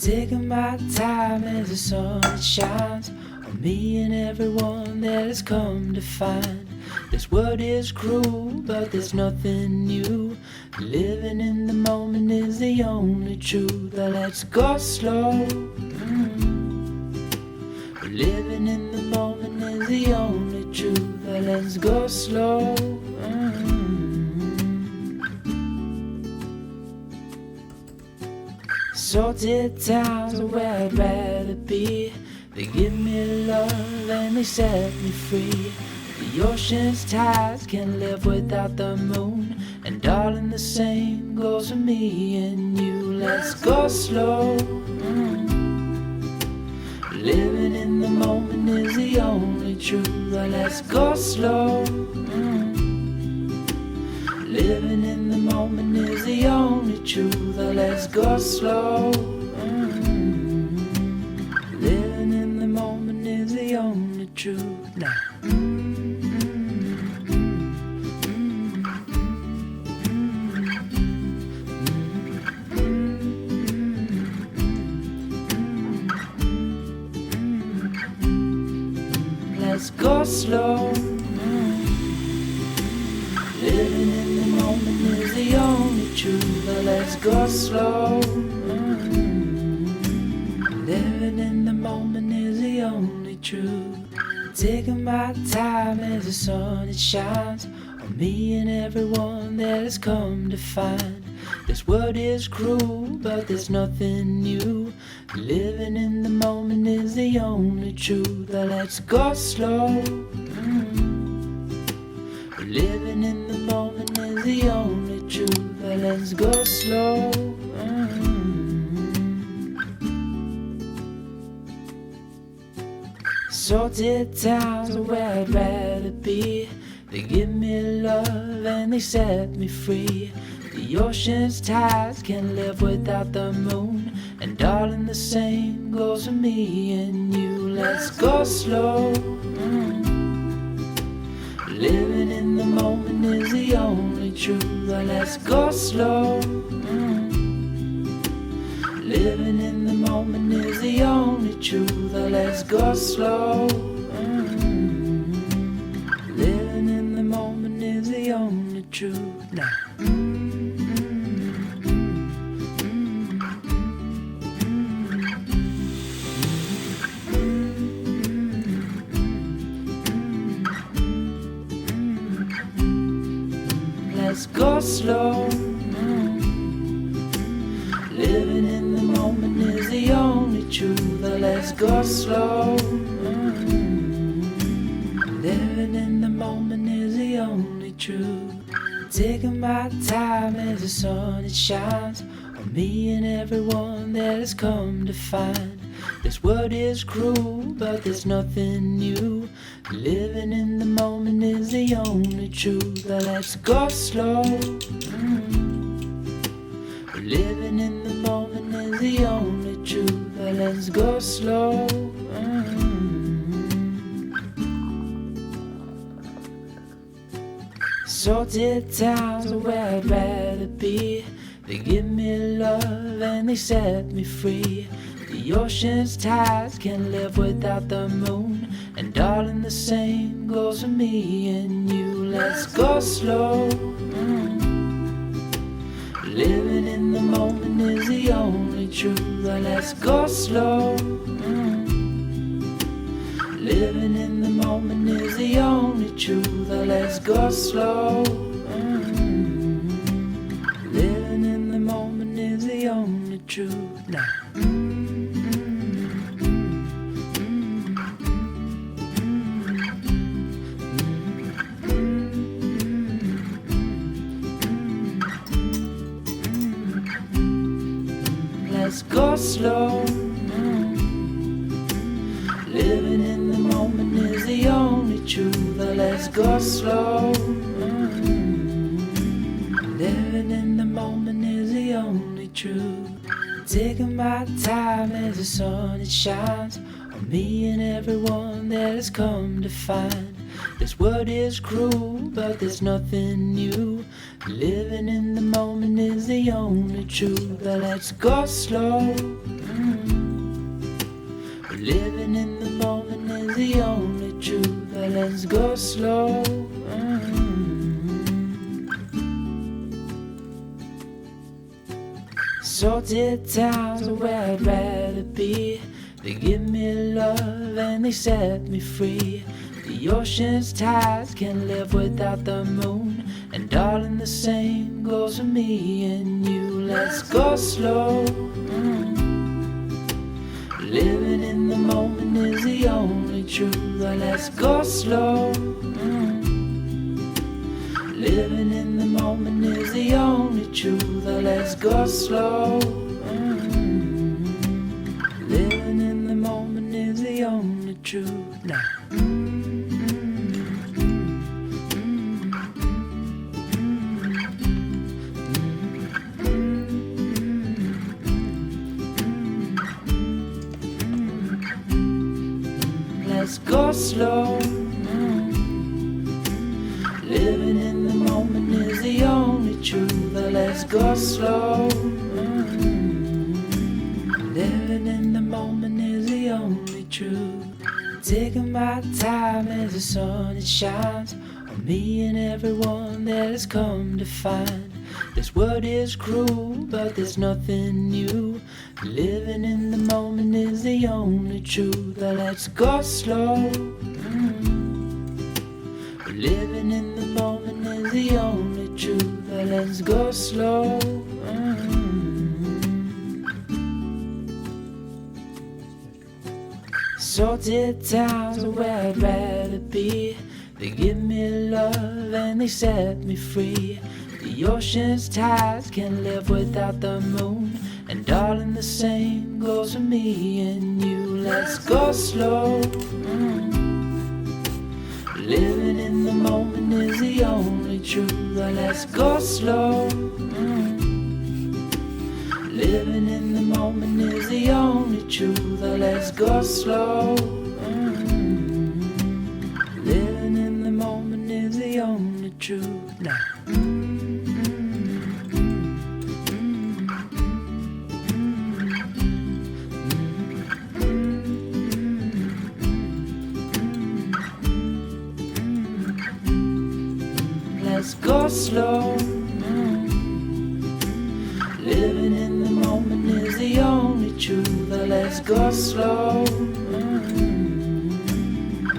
Taking my time as the sun shines on me and everyone that has come to find. This world is cruel, but there's nothing new. Living in the moment is the only truth. But let's go slow. Living in the moment is the only truth. But let's go slow. Salted towns are where I'd rather be. They give me love and they set me free. The ocean's tides can't live without the moon. And darling, the same goes for me and you. Let's go slow. Living in the moment is the only truth. Let's go slow. Living in the moment is the only truth. Let's go slow. Living in the moment is the only truth. Now. Let's go slow. Living in the moment is the only truth. Let's go slow. Living in the moment is the only truth. Taking my time as the sun it shines on me and everyone that has come to find. This world is cruel, but there's nothing new. Living in the moment is the only truth. Let's go slow. Living in the moment is the only truth. Let's go slow. Salted towns are where I'd rather be. They give me love and they set me free. The ocean's tides can't live without the moon. And darling, the same goes for me and you. Let's go slow. Living in the moment is the only truth. Let's go slow. Living in the moment is the only truth. Let's go slow. Living in the moment is the only truth. Now. Let's go slow. Living in the moment is the only truth. Let's go slow. Living in the moment is the only truth. Taking my time as the sun it shines on me and everyone that has come to find. This world is cruel, but there's nothing new. Living in the moment is the only truth. Let's go slow. Living in the moment is the only truth. Let's go slow. Salted towns are where I'd rather be. They give me love and they set me free. The ocean's tides can't live without the moon. And darling, the same goes for me and you. Let's go slow. Living in the moment is the only truth. Let's go slow. Living in the moment is the only truth. Let's go slow. Living in the moment is the only truth. Now. Let's go slow. Living in the moment is the only truth. Let's go slow. Living in the moment is the only truth. Taking my time as the sun it shines on me and everyone that has come to find. This world is cruel, but there's nothing new. Living in the moment is the only truth. Let's go slow. Living in the moment is the only truth. Let's go slow. Salted towns are where I'd rather be. They give me love and they set me free. The ocean's tides can't live without the moon. And darling, the same goes for me and you. Let's go slow. Living in the moment is the only truth. Let's go slow. Living in the moment is the only truth. Let's go slow. Living in the moment is the only truth. Now. Let's go slow. Living in the moment is the only truth. Let's go slow. Living in the moment is the only truth. Taking my time as the sun it shines on me and everyone that has come to find. This world is cruel, but there's nothing new. Living in the moment is the only truth. Let's go slow. Living in the moment is the only truth. Let's go slow. Salted towns are where I'd rather be. They give me love and they set me free. The ocean's tides can't live without the moon. And darling, the same goes for me and you. Let's go slow. Living in the moment is the only truth. Let's go slow. Living in the moment is the only truth. Let's go slow. Living in the moment is the only truth. Now. Let's go slow. Living in the moment is the only truth. Let's go slow.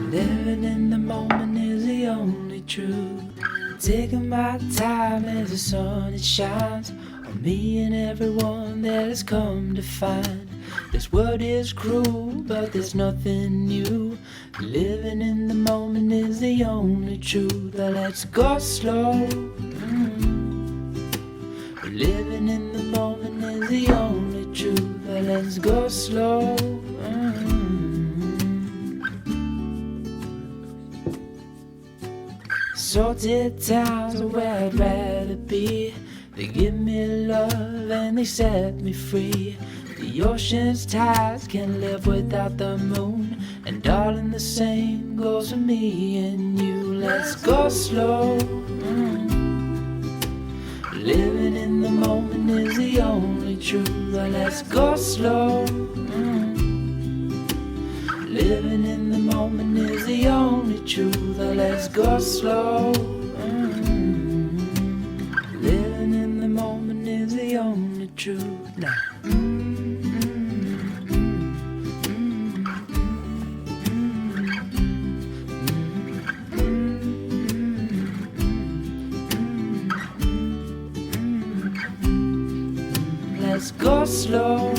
Living in the moment is the only truth. Taking my time as the sun it shines on me and everyone that has come to find. This world is cruel, but there's nothing new. Living in the moment is the only truth. Let's go slow. Living in the moment is the only truth. Let's go slow. Salted towns are where I'd rather be. They give me love and they set me free. The ocean's tides can't live without the moon. And darling, the same goes for me and you. Let's go slow. Living in the moment is the only truth. Let's go slow. Living in the moment is the only truth. Let's go slow. Living in the moment is the only truth. Now. Let's go slow.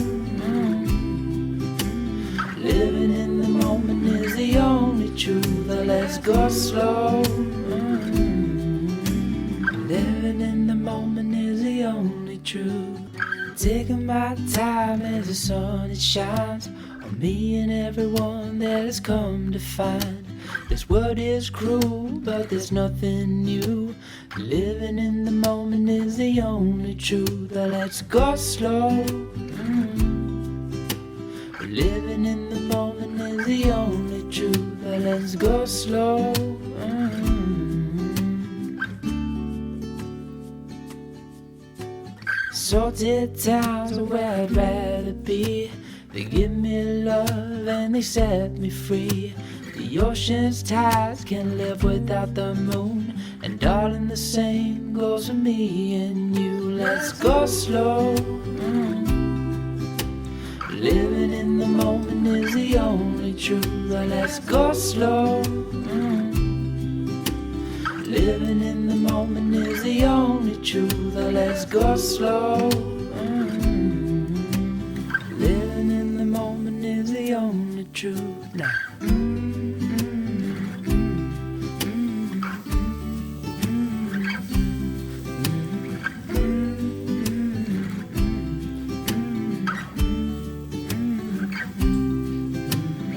Living in the moment is the only truth. Let's go slow. Living in the moment is the only truth. Taking my time as the sun it shines on me and everyone that has come to find. This world is cruel, but there's nothing new. Living in the moment is the only truth. Let's go slow. Living in the moment is the only truth. Let's go slow. Salted towns are where I'd rather be. They give me love and they set me free. The ocean's tides can't live without the moon. And darling, the same goes for me and you. Let's go slow. Living in the moment is the only truth. Let's go slow. Living in the moment is the only truth. Let's go slow. Living in the moment is the only truth. Now.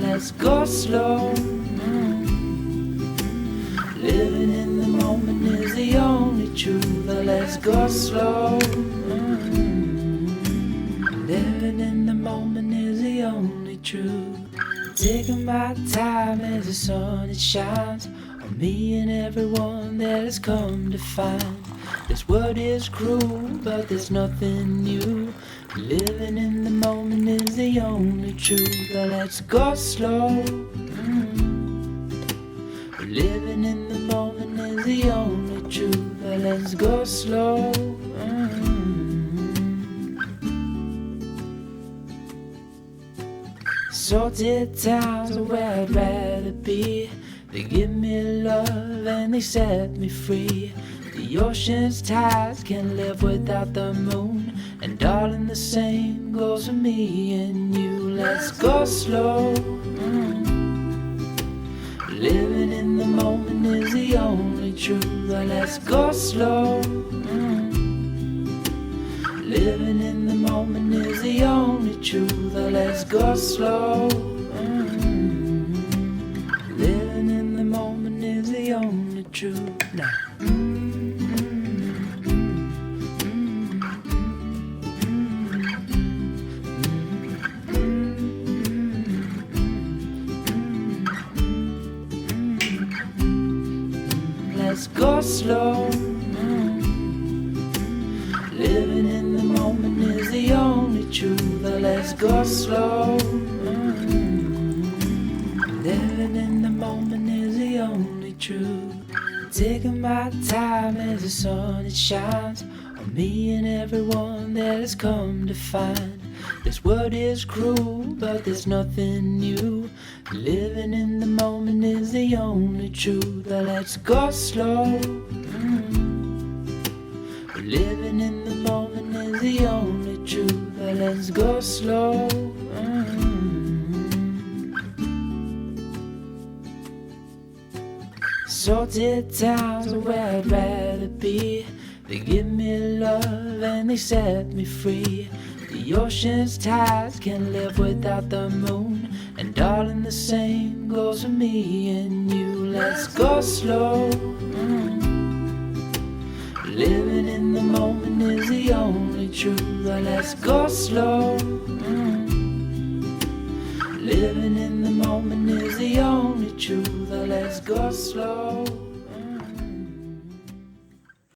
Let's go slow. Living in the moment is the only truth. Let's go slow. Living in the moment is the only truth. Taking my time as the sun it shines on me and everyone that has come to find. This world is cruel, but there's nothing new. Living in the moment is the only truth. Let's go slow. Living in the moment is the only truth. Let's go slow. Salted towns are where I'd rather be. They give me love and they set me free. The ocean's tides can't live without the moon. And darling, the same goes for me and you. Let's go slow. Living in the moment is the only truth. Let's go slow. Living in the moment is the only truth. Let's go slow. Living in the moment is the only truth. Now. Let's go slow. Living in the moment is the only truth. Let's go slow. Living in the moment is the only truth. Taking my time as the sun it shines on me and everyone that has come to find. This world is cruel, but there's nothing new. Living in the moment is the only truth. Let's go slow. Living in the moment is the only truth. Let's go slow. Salted towns are where I'd rather be. They give me love and they set me free. The ocean's tides can't live without the moon. And darling, the same goes for me and you. Let's go slow. Living in the moment is the only truth. Let's go slow.